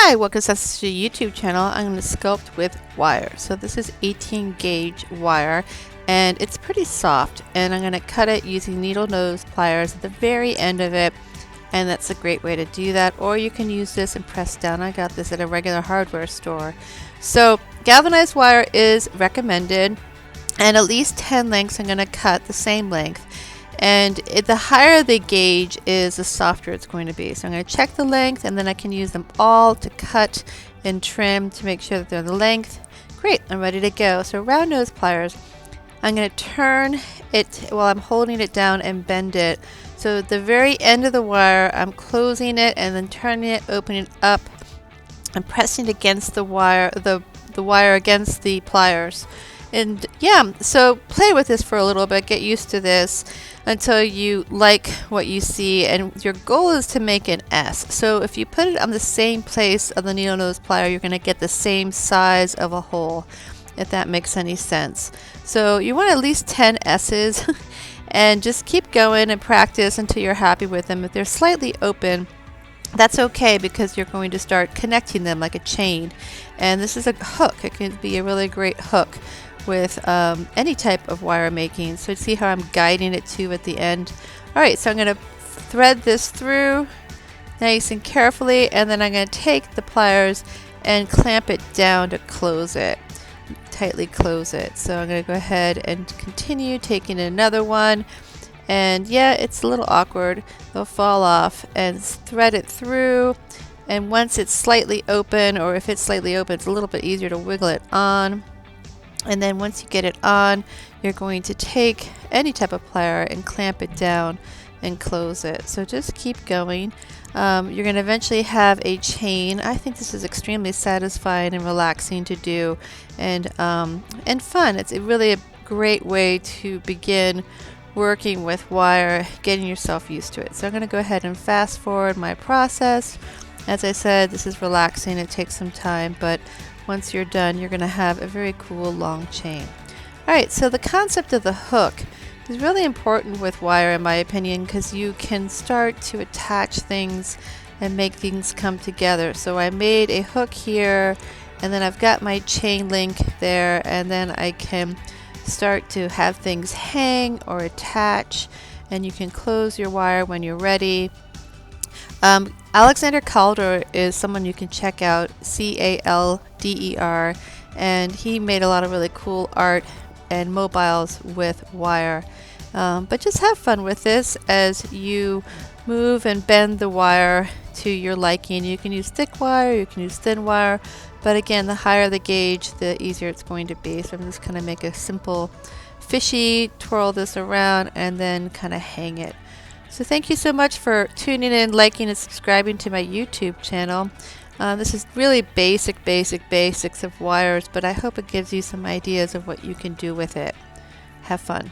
Hi, welcome to the YouTube channel. I'm going to sculpt with wire. So this is 18 gauge wire and it's pretty soft, and I'm going to cut it using needle nose pliers at the very end of it, and that's a great way to do that. Or you can use this and press down. I got this at a regular hardware store. So galvanized wire is recommended, and at least 10 lengths I'm going to cut the same length. And the higher the gauge is, the softer it's going to be. So I'm going to check the length, and then I can use them all to cut and trim to make sure that they're the length. Great, I'm ready to go. So round nose pliers, I'm going to turn it while I'm holding it down and bend it. So at the very end of the wire, I'm closing it and then turning it, opening it up. I'm pressing against the wire, the wire against the pliers. And yeah, so play with this for a little bit, get used to this until you like what you see, and your goal is to make an S. So if you put it on the same place of the needle nose plier, you're going to get the same size of a hole, if that makes any sense. So you want at least 10 S's and just keep going and practice until you're happy with them. If they're slightly open, that's okay, because you're going to start connecting them like a chain. And this is a hook. It can be a really great hook with any type of wire making. So see how I'm guiding it to at the end. Alright, so I'm going to thread this through nice and carefully, and then I'm going to take the pliers and clamp it down to close it. Tightly close it. So I'm going to go ahead and continue taking another one. And yeah, it's a little awkward. They'll fall off, and thread it through. And once it's slightly open, or if it's slightly open, it's a little bit easier to wiggle it on. And then once you get it on, you're going to take any type of plier and clamp it down and close it. So just keep going. You're going to eventually have a chain. I think this is extremely satisfying and relaxing to do, and fun. It's really a great way to begin working with wire, getting yourself used to it. So I'm going to go ahead and fast forward my process. As I said, this is relaxing. It takes some time, but once you're done, you're going to have a very cool long chain. Alright, so the concept of the hook is really important with wire, in my opinion, because you can start to attach things and make things come together. So I made a hook here, and then I've got my chain link there, and then I can start to have things hang or attach, and you can close your wire when you're ready. Alexander Calder is someone you can check out, C-A-L-D-E-R, and he made a lot of really cool art and mobiles with wire. But just have fun with this as you move and bend the wire to your liking. You can use thick wire, you can use thin wire, but again, the higher the gauge, the easier it's going to be. So I'm just going to make a simple fishy, twirl this around, and then kind of hang it. So thank you so much for tuning in, liking, and subscribing to my YouTube channel. This is really basics of wires, but I hope it gives you some ideas of what you can do with it. Have fun.